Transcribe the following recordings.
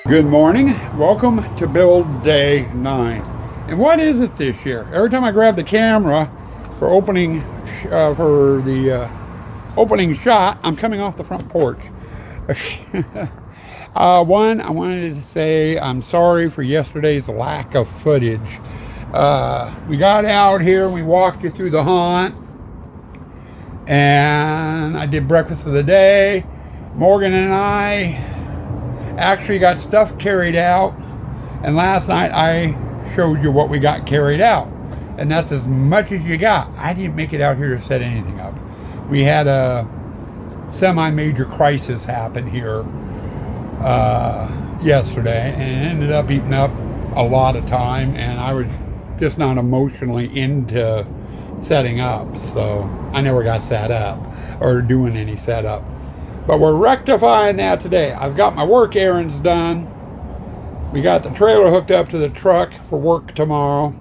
Good morning. Welcome to build day 9. And what is it this year? Every time I grab the camera for opening opening shot, I'm coming off the front porch. One, I wanted to say I'm sorry for yesterday's lack of footage. We got out here, we walked you through the haunt, and I did breakfast of the day. Morgan and I actually got stuff carried out, and last night I showed you what we got carried out, and that's as much as you got. I didn't make it out here to set anything up. We had a semi-major crisis happen here yesterday, and it ended up eating up a lot of time, and I was just not emotionally into setting up, so I never got set up or doing any setup. But we're rectifying that today. I've got my work errands done. We got the trailer hooked up to the truck for work tomorrow.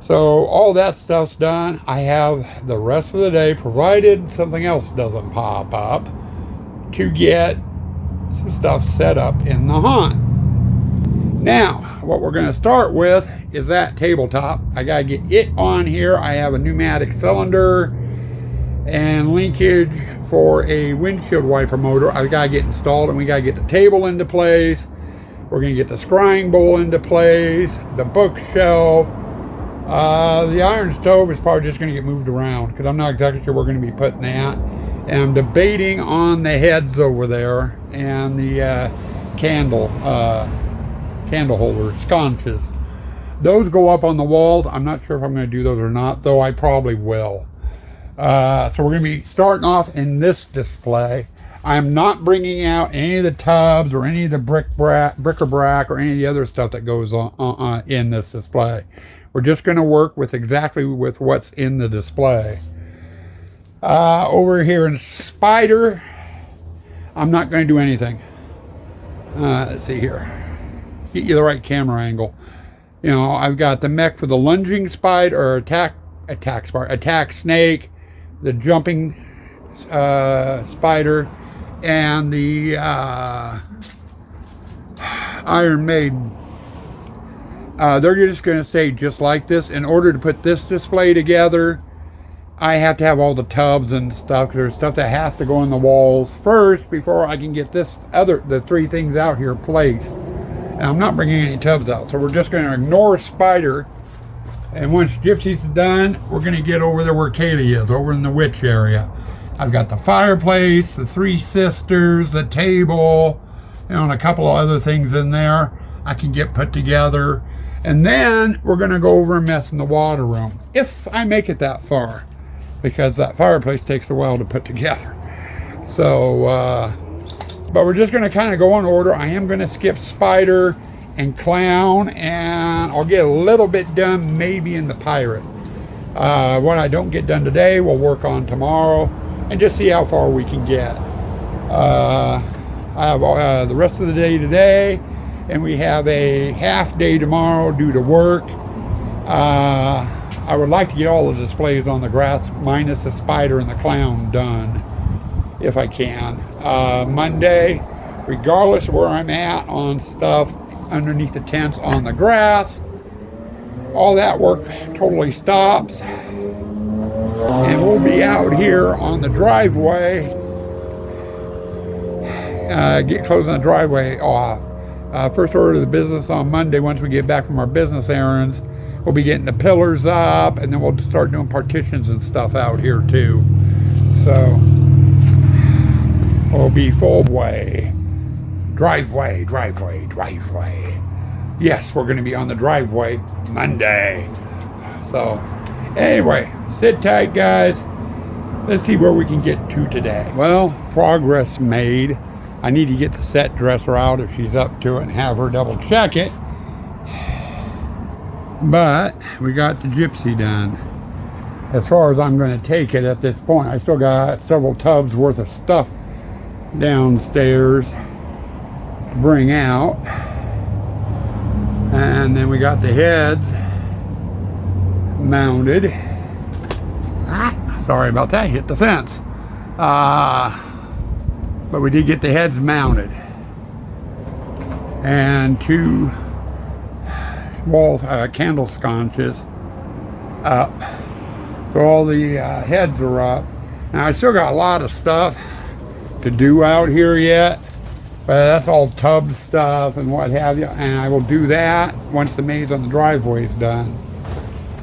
So all that stuff's done. I have the rest of the day, provided something else doesn't pop up, to get some stuff set up in the haunt. Now, what we're going to start with is that tabletop. I got to get it on here. I have a pneumatic cylinder and linkage for a windshield wiper motor. I've got to get installed, and we got to get the table into place. We're going to get the scrying bowl into place, the bookshelf. The iron stove is probably just going to get moved around because I'm not exactly sure where we're going to be putting that. And I'm debating on the heads over there and the candle holders, sconces. Those go up on the walls. I'm not sure if I'm going to do those or not, though I probably will. So we're going to be starting off in this display. I'm not bringing out any of the tubs or any of the bric-a-brac or any of the other stuff that goes on in this display. We're just going to work with exactly with what's in the display. Over here in Spider, I'm not going to do anything. Let's see here. Get you the right camera angle. You know, I've got the mech for the lunging spider or attack snake, the jumping spider, and the Iron Maiden. They're just going to stay just like this. In order to put this display together, I have to have all the tubs and stuff. There's stuff that has to go in the walls first before I can get the three things out here placed. And I'm not bringing any tubs out, so we're just going to ignore Spider. And once Gypsy's done, we're going to get over there where Kaylee is, over in the witch area. I've got the fireplace, the three sisters, the table, and a couple of other things in there I can get put together. And then we're going to go over and mess in the water room, if I make it that far, because that fireplace takes a while to put together. So, but we're just going to kind of go in order. I am going to skip Spider and Clown, and I'll get a little bit done maybe in the Pirate. What I don't get done today, we'll work on tomorrow and just see how far we can get. I have the rest of the day today, and we have a half day tomorrow due to work. I would like to get all the displays on the grass minus the Spider and the Clown done if I can. Monday, regardless of where I'm at on stuff underneath the tents on the grass, all that work totally stops, and we'll be out here on the driveway, get closing the driveway off. First order of the business on Monday, once we get back from our business errands, we'll be getting the pillars up, and then we'll start doing partitions and stuff out here too. So we'll be full way. Driveway. Yes, we're going to be on the driveway Monday. So, anyway, sit tight, guys. Let's see where we can get to today. Well, progress made. I need to get the set dresser out if she's up to it and have her double check it. But we got the Gypsy done. As far as I'm going to take it at this point, I still got several tubs worth of stuff downstairs to bring out. And then we got the heads mounted. Sorry about that, hit the fence. But we did get the heads mounted. and 2 wall candle sconces up. So all the heads are up. Now I still got a lot of stuff to do out here yet, but that's all tub stuff and what have you, and I will do that once the maze on the driveway is done.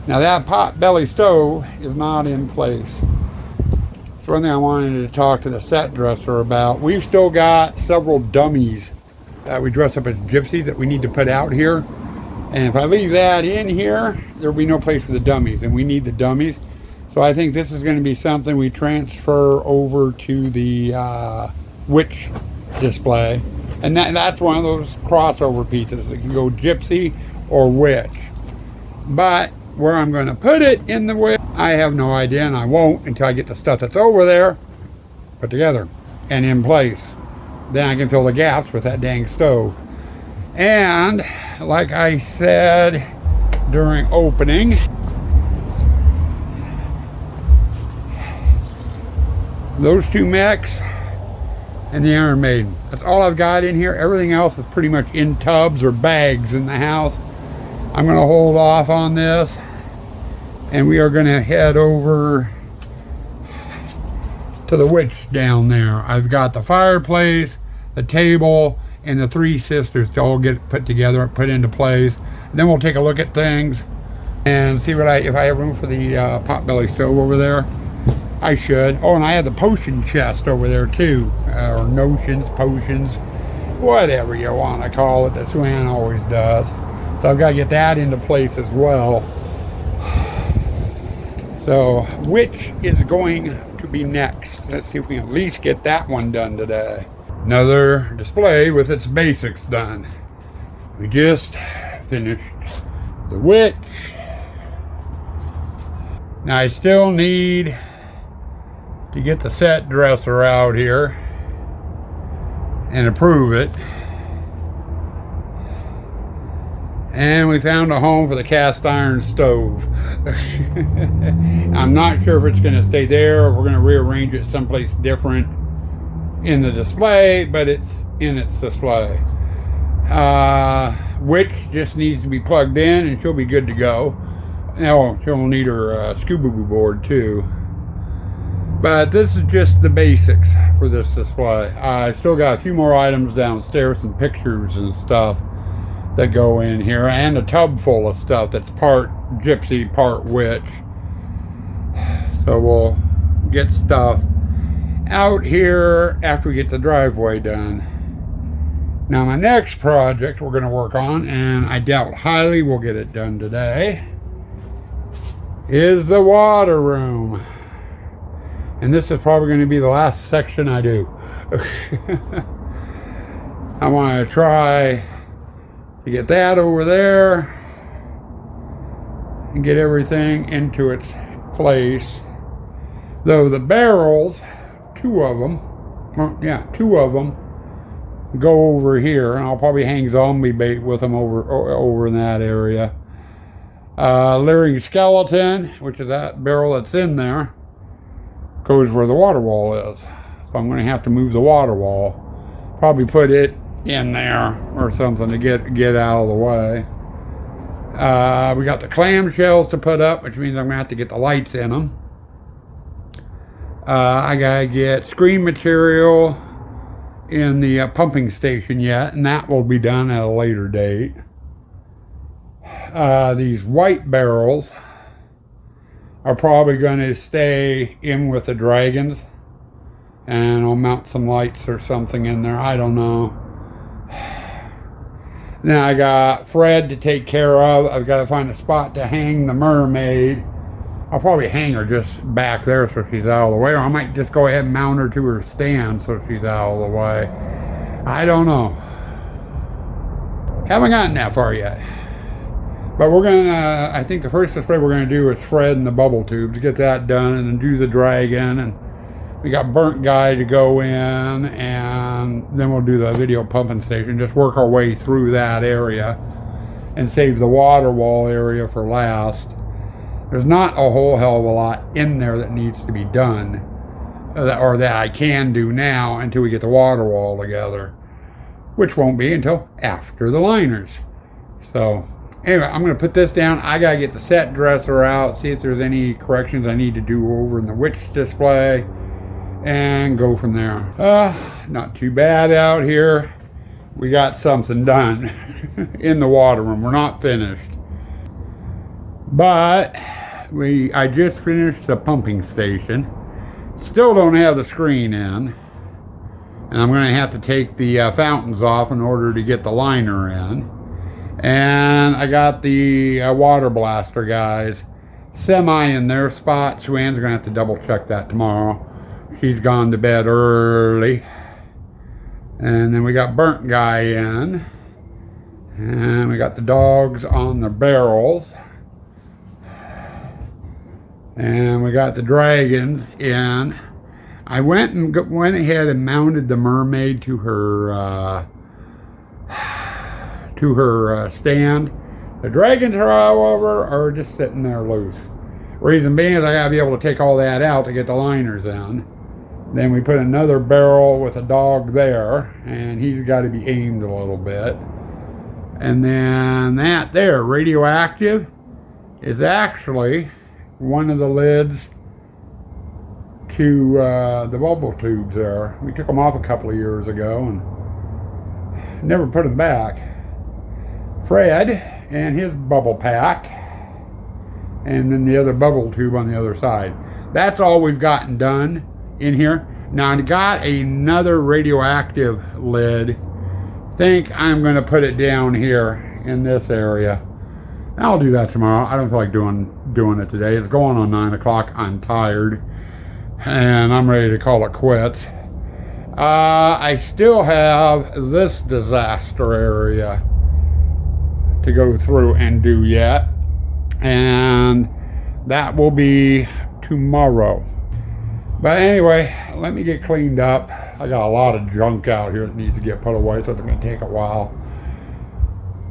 Now that pot belly stove is not in place. So one thing I wanted to talk to the set dresser about, we've still got several dummies that we dress up as gypsies that we need to put out here. And if I leave that in here, there'll be no place for the dummies, and we need the dummies. So I think this is going to be something we transfer over to the witch display. And that's one of those crossover pieces that can go gypsy or witch. But where I'm going to put it in the witch, I have no idea, and I won't until I get the stuff that's over there put together and in place. Then I can fill the gaps with that dang stove. And like I said during opening, those 2 mechs and the Iron Maiden. That's all I've got in here. Everything else is pretty much in tubs or bags in the house. I'm going to hold off on this, and we are going to head over to the witch down there. I've got the fireplace, the table, and the 3 sisters to all get put together, put into place. And then we'll take a look at things and see what if I have room for the potbelly stove over there. I should. Oh, and I have the potion chest over there too, or notions, potions, whatever you want to call it. That Swan always does. So I've got to get that into place as well. So, which is going to be next? Let's see if we can at least get that one done today. Another display with its basics done. We just finished the witch. Now I still need to get the set dresser out here and approve it. And we found a home for the cast iron stove. I'm not sure if it's going to stay there or we're going to rearrange it someplace different in the display, but it's in its display. Witch just needs to be plugged in and she'll be good to go. Oh, she'll need her scuba board too. But this is just the basics for this display. I still got a few more items downstairs, some pictures and stuff that go in here, and a tub full of stuff that's part gypsy, part witch. So we'll get stuff out here after we get the driveway done. Now my next project we're going to work on, and I doubt highly we'll get it done today, is the water room. And this is probably going to be the last section I do. I want to try to get that over there and get everything into its place. Though the barrels, 2 of them, well, yeah, 2 of them go over here, and I'll probably hang zombie bait with them over in that area. Leering skeleton, which is that barrel that's in there, goes where the water wall is. So I'm going to have to move the water wall. Probably put it in there or something to get out of the way. We got the clamshells to put up, which means I'm going to have to get the lights in them. I got to get screen material in the pumping station yet, and that will be done at a later date. These white barrels are probably going to stay in with the dragons, and I'll mount some lights or something in there. I don't know. Then I got Fred to take care of. I've got to find a spot to hang the mermaid. I'll probably hang her just back there so she's out of the way, or I might just go ahead and mount her to her stand so she's out of the way. I don't know. Haven't gotten that far yet. But we're going to, I think the first display we're going to do is Fred and the bubble tube to get that done, and then do the dragon, and we got Burnt Guy to go in, and then we'll do the video pumping station, just work our way through that area and save the water wall area for last. There's not a whole hell of a lot in there that needs to be done, or that I can do now until we get the water wall together. which won't be until after the liners. So anyway, I'm going to put this down. I got to get the set dresser out, see if there's any corrections I need to do over in the witch display, and go from there. Not too bad out here. We got something done in the water room. We're not finished. But I just finished the pumping station. Still don't have the screen in. And I'm going to have to take the fountains off in order to get the liner in. And I got the water blaster guys semi in their spot. Suanne's going to have to double check that tomorrow. She's gone to bed early. And then we got Burnt Guy in. And we got the dogs on the barrels. And we got the dragons in. I went ahead and mounted the mermaid to her stand. The dragons, however, are just sitting there loose. Reason being is I gotta be able to take all that out to get the liners in. Then we put another barrel with a dog there, and he's got to be aimed a little bit. And then that there, radioactive, is actually one of the lids to the bubble tubes there. We took them off a couple of years ago and never put them back. Fred and his bubble pack, and then the other bubble tube on the other side. That's all we've gotten done in here. Now I got another radioactive lid. Think I'm going to put it down here in this area. I'll do that tomorrow. I don't feel like doing it today. It's going on 9 o'clock. I'm tired and I'm ready to call it quits. I still have this disaster area to go through and do yet, and that will be tomorrow. But anyway, let me get cleaned up. I got a lot of junk out here that needs to get put away, so it's going to take a while.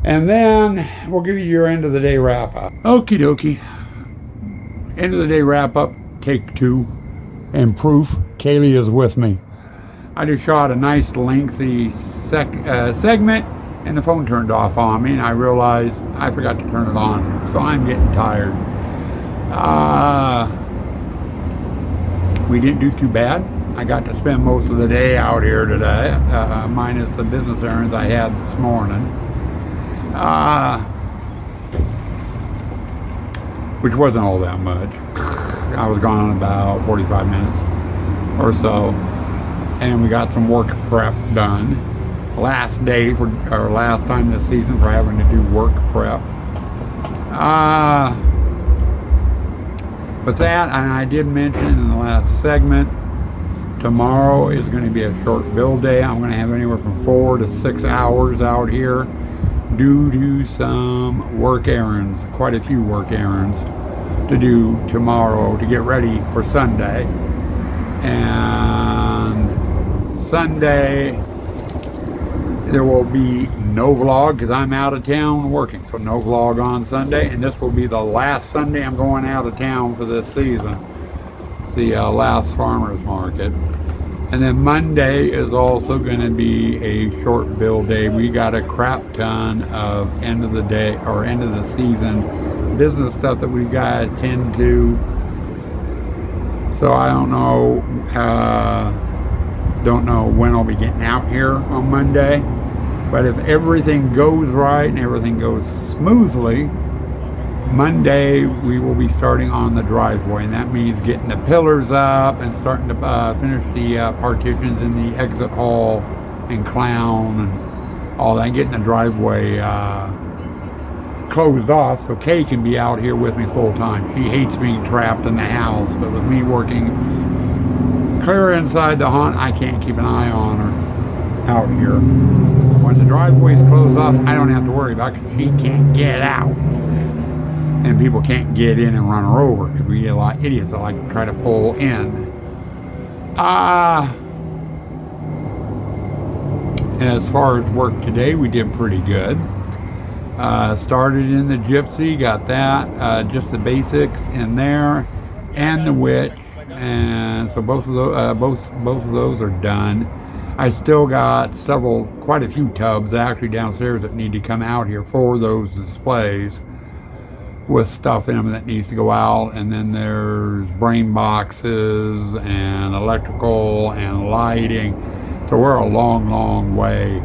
And then we'll give you your end of the day wrap up. Okie dokie. End of the day wrap up, take 2, and proof. Kaylee is with me. I just shot a nice lengthy segment, and the phone turned off on me, and I realized I forgot to turn it on, so I'm getting tired. We didn't do too bad. I got to spend most of the day out here today, minus the business errands I had this morning, which wasn't all that much. I was gone about 45 minutes or so, and we got some work prep done. Last day for our last time this season for having to do work prep. With that, and I did mention in the last segment, tomorrow is going to be a short build day. I'm going to have anywhere from 4 to 6 hours out here due to some work errands, quite a few work errands to do tomorrow to get ready for Sunday. And Sunday there will be no vlog because I'm out of town working, so no vlog on Sunday, and this will be the last Sunday I'm going out of town for this season. It's the last farmers market. And then Monday is also going to be a short build day. We got a crap ton of end of the day or end of the season business stuff that we've got to tend to. So I don't know when I'll be getting out here on Monday. But if everything goes right and everything goes smoothly, Monday we will be starting on the driveway, and that means getting the pillars up and starting to finish the partitions in the exit hall and clown and all that, getting the driveway closed off so Kay can be out here with me full time. She hates being trapped in the house, but with me working clear inside the haunt, I can't keep an eye on her out here. Once the driveway's closed off, I don't have to worry about it because she can't get out. And people can't get in and run her over because we get a lot of idiots that like to try to pull in. As far as work today, we did pretty good. Started in the Gypsy, got that, just the basics in there, and the Witch, and so both of those are done. I still got quite a few tubs actually downstairs that need to come out here for those displays with stuff in them that needs to go out. And then there's brain boxes and electrical and lighting. So we're a long, long way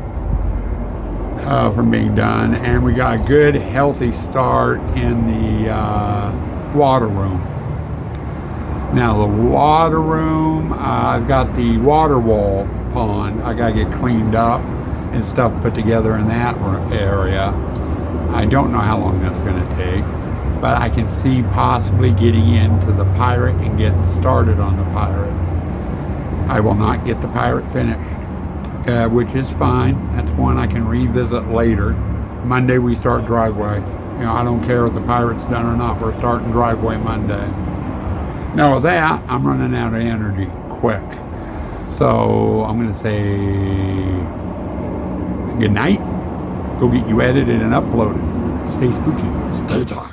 from being done. And we got a good, healthy start in the water room. Now the water room, I've got the water wall pond. I gotta get cleaned up and stuff put together in that area. I don't know how long that's gonna take, but I can see possibly getting into the Pirate and getting started on the Pirate. I will not get the Pirate finished, which is fine. That's one I can revisit later. Monday we start driveway. You know, I don't care if the Pirate's done or not. We're starting driveway Monday. Now with that, I'm running out of energy quick. So I'm going to say good night. Go get you edited and uploaded. Stay spooky. Stay dark.